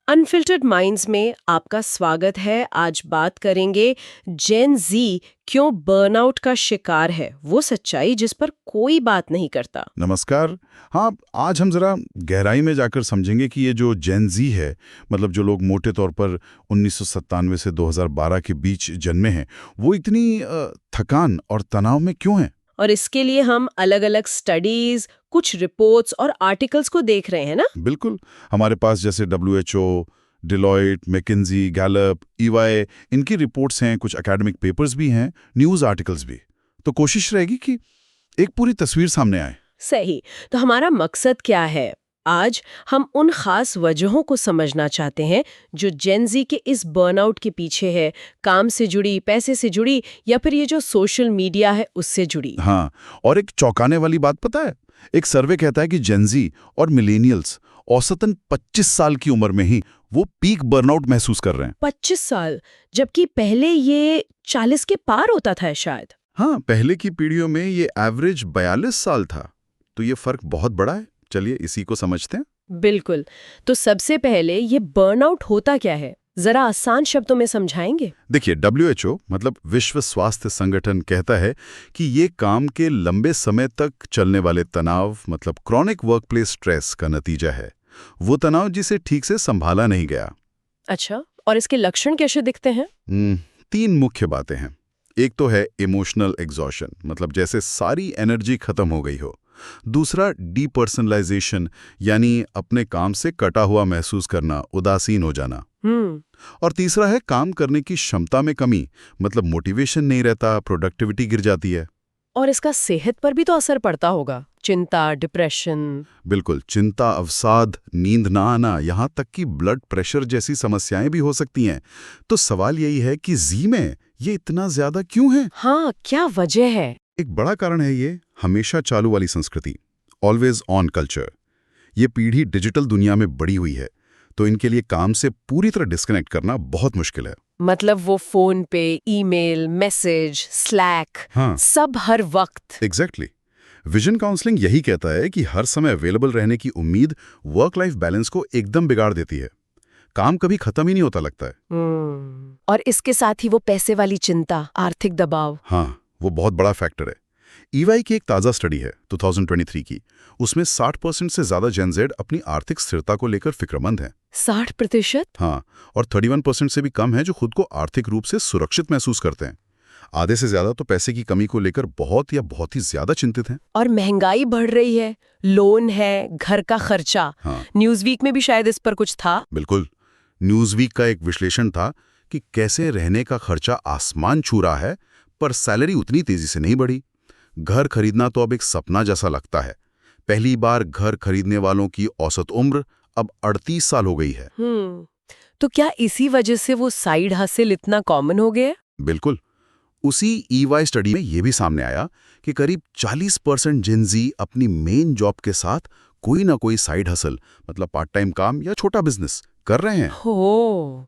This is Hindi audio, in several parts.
अनफिल्टर्ड माइंड्स में आपका स्वागत है। आज बात करेंगे जेन जी क्यों बर्नआउट का शिकार है, वो सच्चाई जिस पर कोई बात नहीं करता। नमस्कार। हाँ, आज हम ज़रा गहराई में जाकर समझेंगे कि ये जो जेन ज़ी है, मतलब जो लोग मोटे तौर पर 1997 से 2012 के बीच जन्मे हैं, वो इतनी थकान और तनाव में क्यों हैं? और इसके लिए हम अलग अलग स्टडीज, कुछ रिपोर्ट्स और आर्टिकल्स को देख रहे हैं ना। बिल्कुल। हमारे पास जैसे WHO, Deloitte, McKenzie, Gallup, EY, इनकी रिपोर्ट्स हैं, कुछ एकेडमिक पेपर्स भी हैं, न्यूज़ आर्टिकल्स भी। तो कोशिश रहेगी कि एक पूरी तस्वीर सामने आए। सही। तो हमारा मकसद क्या है? आज हम उन खास वजहों को समझना चाहते हैं जो जेन जी के इस बर्नआउट के पीछे है, काम से जुड़ी, पैसे से जुड़ी, या फिर ये जो सोशल मीडिया है उससे जुड़ी। हाँ, और एक चौंकाने वाली बात पता है? एक सर्वे कहता है कि जेनजी और मिलेनियल्स औसतन 25 साल की उम्र में ही वो पीक बर्नआउट महसूस कर रहे हैं। 25 साल, जबकि पहले ये 40 के पार होता था शायद। हाँ, पहले की पीढ़ियों में ये एवरेज 42 साल था। तो ये फर्क बहुत बड़ा है। चलिए इसी को समझते हैं। बिल्कुल। तो सबसे पहले ये बर्नआउट होता क्या है, जरा आसान शब्दों में समझाएंगे? देखिए, WHO मतलब विश्व स्वास्थ्य संगठन कहता है कि ये काम के लंबे समय तक चलने वाले तनाव, मतलब क्रॉनिक वर्कप्लेस स्ट्रेस का नतीजा है। वो तनाव जिसे ठीक से संभाला नहीं गया। अच्छा, और इसके लक्षण कैसे दिखते हैं? 3 मुख्य बातें हैं। एक तो है इमोशनल एग्जॉशन, मतलब जैसे सारी एनर्जी खत्म हो गई हो। दूसरा डीपर्सनलाइजेशन, यानी अपने काम से कटा हुआ महसूस करना, उदासीन हो जाना। हम्म। और तीसरा है काम करने की क्षमता में कमी, मतलब मोटिवेशन नहीं रहता, प्रोडक्टिविटी गिर जाती है। और इसका सेहत पर भी तो असर पड़ता होगा, चिंता, डिप्रेशन। बिल्कुल, चिंता, अवसाद, नींद ना आना, यहाँ तक कि ब्लड प्रेशर जैसी समस्याएं भी हो सकती हैं। तो सवाल यही है कि जी में ये इतना ज्यादा क्यों है? हाँ, क्या वजह है? एक बड़ा कारण है ये हमेशा चालू वाली संस्कृति, ऑलवेज ऑन कल्चर। ये पीढ़ी डिजिटल दुनिया में बड़ी हुई है, तो इनके लिए काम से पूरी तरह डिस्कनेक्ट करना बहुत मुश्किल है। मतलब वो फोन पे, ईमेल, मैसेज, स्लैक, हाँ, सब हर वक्त। एग्जैक्टली। विजन काउंसलिंग यही कहता है कि हर समय अवेलेबल रहने की उम्मीद वर्क लाइफ बैलेंस को एकदम बिगाड़ देती है। काम कभी खत्म ही नहीं होता लगता है। और इसके साथ ही वो पैसे वाली चिंता, आर्थिक दबाव। हाँ, वो बहुत बड़ा फैक्टर है। EY की एक ताज़ा स्टडी है 2023 की। उसमें 60% से ज़्यादा जेन ज़ेड अपनी आर्थिक स्थिरता को लेकर फिक्रमंद हैं। 60%? हाँ, और 31% से भी कम है जो खुद को आर्थिक रूप से सुरक्षित महसूस करते हैं। आधे से ज़्यादा तो पैसे की कमी को लेकर बहुत या बहुत ही ज़्यादा चिंतित हैं। और महंगाई बढ़ रही है, लोन है, घर का खर्चा। हाँ, न्यूज़वीक में भी शायद इस पर कुछ था। बिल्कुल। न्यूज़वीक का एक विश्लेषण था कि कैसे रहने का खर्चा आसमान छू रहा है, पर सैलरी उतनी तेजी से नहीं बढ़ी। घर खरीदना तो अब एक सपना जैसा लगता है। पहली बार घर खरीदने वालों की औसत उम्र अब 38 साल हो गई है। तो क्या इसी वजह से वो साइड हसल इतना कॉमन हो गया? बिल्कुल। उसी EY स्टडी में यह भी सामने आया कि करीब 40% जिनजी अपनी मेन जॉब के साथ कोई ना कोई साइड हसल, मतलब पार्ट टाइम काम या छोटा बिजनेस कर रहे हैं। हो,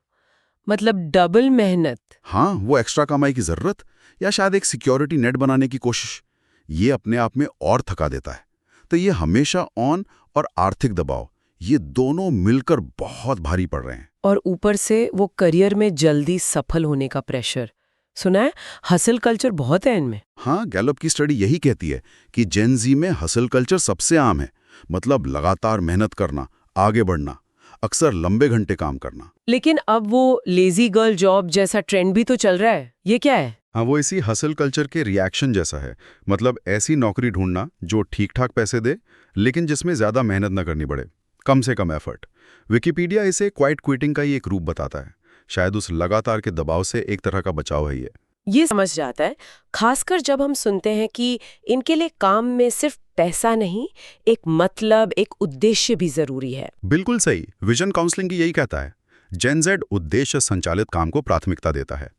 मतलब डबल मेहनत। हाँ, वो एक्स्ट्रा कमाई की जरूरत या शायद एक सिक्योरिटी नेट बनाने की कोशिश, ये अपने आप में और थका देता है। तो ये हमेशा ऑन और आर्थिक दबाव, ये दोनों मिलकर बहुत भारी पड़ रहे हैं। और ऊपर से वो करियर में जल्दी सफल होने का प्रेशर। सुना है, हसल कल्चर बहुत है इनमें। हाँ, गैलप की स्टडी यही कहती है कि जेन जी में हसल कल्चर सबसे आम है, मतलब लगातार मेहनत करना, आगे बढ़ना, अक्सर लंबे घंटे काम करना। लेकिन अब वो लेजी गर्ल जॉब जैसा ट्रेंड भी तो चल रहा है, ये क्या है? हाँ, वो इसी हसल कल्चर के रिएक्शन जैसा है। मतलब ऐसी नौकरी ढूंढना जो ठीक ठाक पैसे दे, लेकिन जिसमें ज्यादा मेहनत न करनी पड़े, कम से कम एफर्ट। विकिपीडिया इसे क्वाइट क्विटिंग का ही एक रूप बताता है। शायद उस लगातार के दबाव से एक तरह का बचाव है ये समझ जाता है, खासकर जब हम सुनते हैं कि इनके लिए काम में सिर्फ पैसा नहीं, एक मतलब, एक उद्देश्य भी जरूरी है। बिल्कुल सही। विजन काउंसलिंग की यही कहता है। जेन ज़ेड उद्देश्य संचालित काम को प्राथमिकता देता है।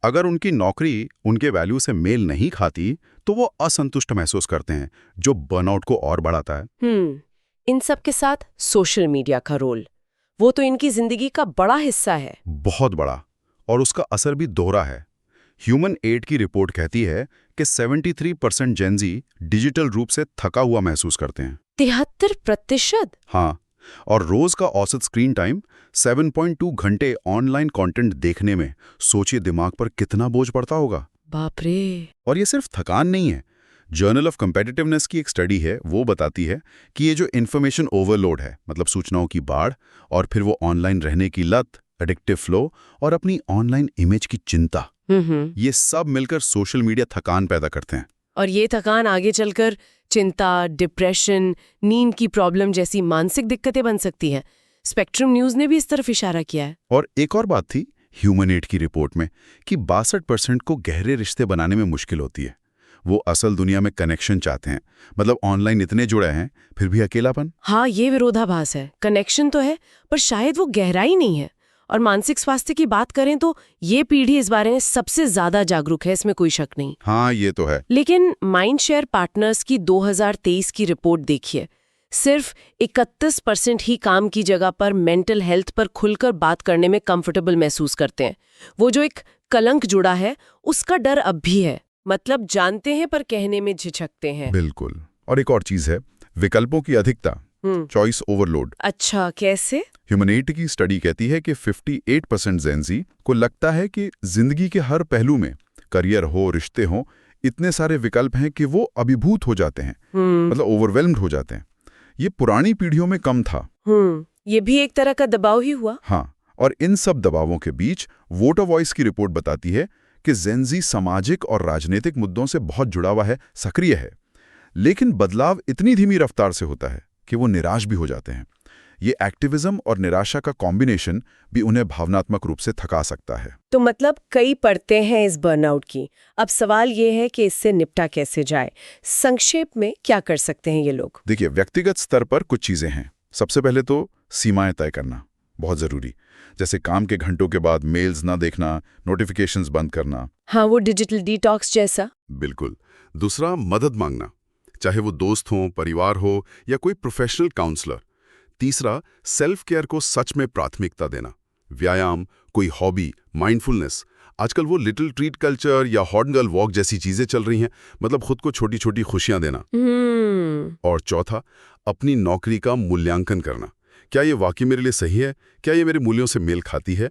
अगर उनकी नौकरी उनके वैल्यू से मेल नहीं खाती तो वो असंतुष्ट महसूस करते हैं, जो बर्नआउट को और बढ़ाता है। इन सब के साथ सोशल मीडिया का रोल, वो तो इनकी जिंदगी का बड़ा हिस्सा है। बहुत बड़ा। और उसका असर भी दोहरा है। ह्यूमन एड की रिपोर्ट कहती है कि 73% जेन जी डिजिटल रूप से थका हुआ महसूस करते हैं। 73%? हाँ, और रोज का औसत स्क्रीन टाइम 7.2 घंटे ऑनलाइन कंटेंट देखने में सोचिए दिमाग पर कितना बोझ पड़ता होगा। बाप रे। और ये सिर्फ थकान नहीं है। जर्नल ऑफ कंपेटिटिवनेस की एक स्टडी है, वो बताती है कि ये जो इन्फॉर्मेशन ओवरलोड है, मतलब सूचनाओं की बाढ़ और फिर वो ऑनलाइन रहने की लत, एडिक्टिव फ्लो और अपनी ऑनलाइन इमेज की चिंता, ये सब मिलकर सोशल मीडिया थकान पैदा करते हैं। और ये थकान आगे चलकर चिंता, डिप्रेशन, नींद की प्रॉब्लम जैसी मानसिक दिक्कतें बन सकती हैं। स्पेक्ट्रम न्यूज़ ने भी इस तरफ इशारा किया है। और एक और बात थी ह्यूमन8 की रिपोर्ट में कि 62% को गहरे रिश्ते बनाने में मुश्किल होती है। वो असल दुनिया में कनेक्शन चाहते हैं, मतलब ऑनलाइन इतने जुड़े हैं फिर भी अकेलापन। हाँ, ये विरोधाभास है। कनेक्शन तो है पर शायद वो गहराई नहीं है। और मानसिक स्वास्थ्य की बात करें तो ये पीढ़ी इस बारे में सबसे ज्यादा जागरूक है, इसमें कोई शक नहीं। हाँ, ये तो है। लेकिन माइंडशेयर पार्टनर्स की 2023 की रिपोर्ट देखिए, सिर्फ 31% ही काम की जगह पर मेंटल हेल्थ पर खुलकर बात करने में कंफर्टेबल महसूस करते हैं। वो जो एक कलंक जुड़ा है, उसका डर अब भी है। मतलब जानते हैं पर कहने में झिझकते हैं। बिल्कुल। और एक और चीज है, विकल्पों की अधिकता, चॉइस ओवरलोड। अच्छा, कैसे? ह्यूमन8 की स्टडी कहती है कि 58% जेनजी को लगता है कि जिंदगी के हर पहलू में, करियर हो, रिश्ते हो, इतने सारे विकल्प हैं कि वो अभिभूत हो जाते हैं, मतलब ओवरवेल्म्ड हो जाते हैं। ये पुरानी पीढ़ियों में कम था। ये भी एक तरह का दबाव ही हुआ। हाँ, और इन सब दबावों के बीच वोटर वॉइस की रिपोर्ट बताती है कि जेनजी सामाजिक और राजनीतिक मुद्दों से बहुत जुड़ा हुआ है, सक्रिय है। लेकिन बदलाव इतनी धीमी रफ्तार से होता है कि वो निराश भी हो जाते हैं। ये एक्टिविज्म और निराशा का कॉम्बिनेशन भी उन्हें भावनात्मक रूप से थका सकता है। तो मतलब कई पड़ते हैं इस बर्नआउट की। अब सवाल ये है कि इससे निपटा कैसे जाए। संक्षेप में क्या कर सकते हैं ये लोग? देखिए, व्यक्तिगत स्तर पर कुछ चीजें हैं। सबसे पहले तो सीमाएं तय करना बहुत जरूरी, जैसे काम के घंटों के बाद मेल्स ना देखना, नोटिफिकेशंस बंद करना। हाँ, वो डिजिटल डिटॉक्स जैसा। बिल्कुल। दूसरा, मदद मांगना, चाहे वो दोस्त हो, परिवार हो या कोई प्रोफेशनल काउंसलर। तीसरा, सेल्फ केयर को सच में प्राथमिकता देना, व्यायाम, कोई हॉबी, माइंडफुलनेस। आजकल वो लिटिल ट्रीट कल्चर या हॉट गर्ल वॉक जैसी चीजें चल रही हैं, मतलब खुद को छोटी छोटी खुशियां देना। और चौथा, अपनी नौकरी का मूल्यांकन करना। क्या ये वाकई मेरे लिए सही है? क्या ये मेरे मूल्यों से मेल खाती है?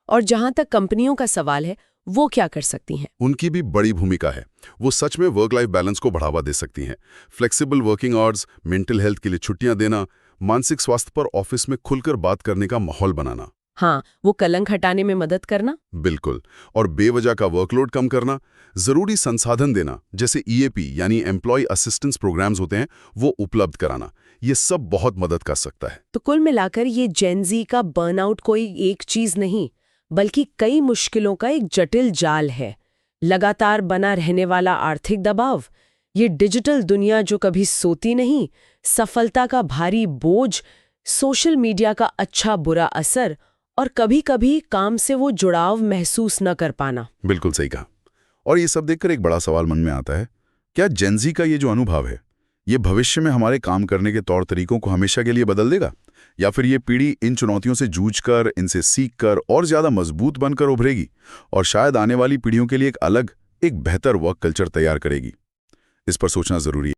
और जहां तक कंपनियों का सवाल है, वो क्या कर सकती हैं? उनकी भी बड़ी भूमिका है। वो सच में वर्क लाइफ बैलेंस को बढ़ावा दे सकती हैं। Flexible working hours, mental health के लिए छुट्टियां देना, मानसिक स्वास्थ्य पर ऑफिस में खुलकर बात करने का माहौल बनाना। हाँ, वो कलंक हटाने में मदद करना। बिल्कुल। और बेवजह का वर्कलोड कम करना, जरूरी संसाधन देना, जैसे EAP यानी एम्प्लॉय असिस्टेंस प्रोग्राम्स होते हैं, वो उपलब्ध कराना। ये सब बहुत मदद कर सकता है। तो कुल मिलाकर ये जेनजी का बर्नआउट कोई एक चीज नहीं, बल्कि कई मुश्किलों का एक जटिल जाल है। लगातार बना रहने वाला आर्थिक दबाव, ये डिजिटल दुनिया जो कभी सोती नहीं, सफलता का भारी बोझ, सोशल मीडिया का अच्छा बुरा असर और कभी-कभी काम से वो जुड़ाव महसूस न कर पाना। बिल्कुल सही कहा। और ये सब देखकर एक बड़ा सवाल मन में आता है, क्या जेनजी का ये जो अनुभव है, ये भविष्य में हमारे काम करने के तौर तरीकों को हमेशा के लिए बदल देगा? या फिर ये पीढ़ी इन चुनौतियों से जूझकर, इनसे सीखकर और ज्यादा मजबूत बनकर उभरेगी और शायद आने वाली पीढ़ियों के लिए एक अलग, एक बेहतर वर्क कल्चर तैयार करेगी? इस पर सोचना जरूरी है।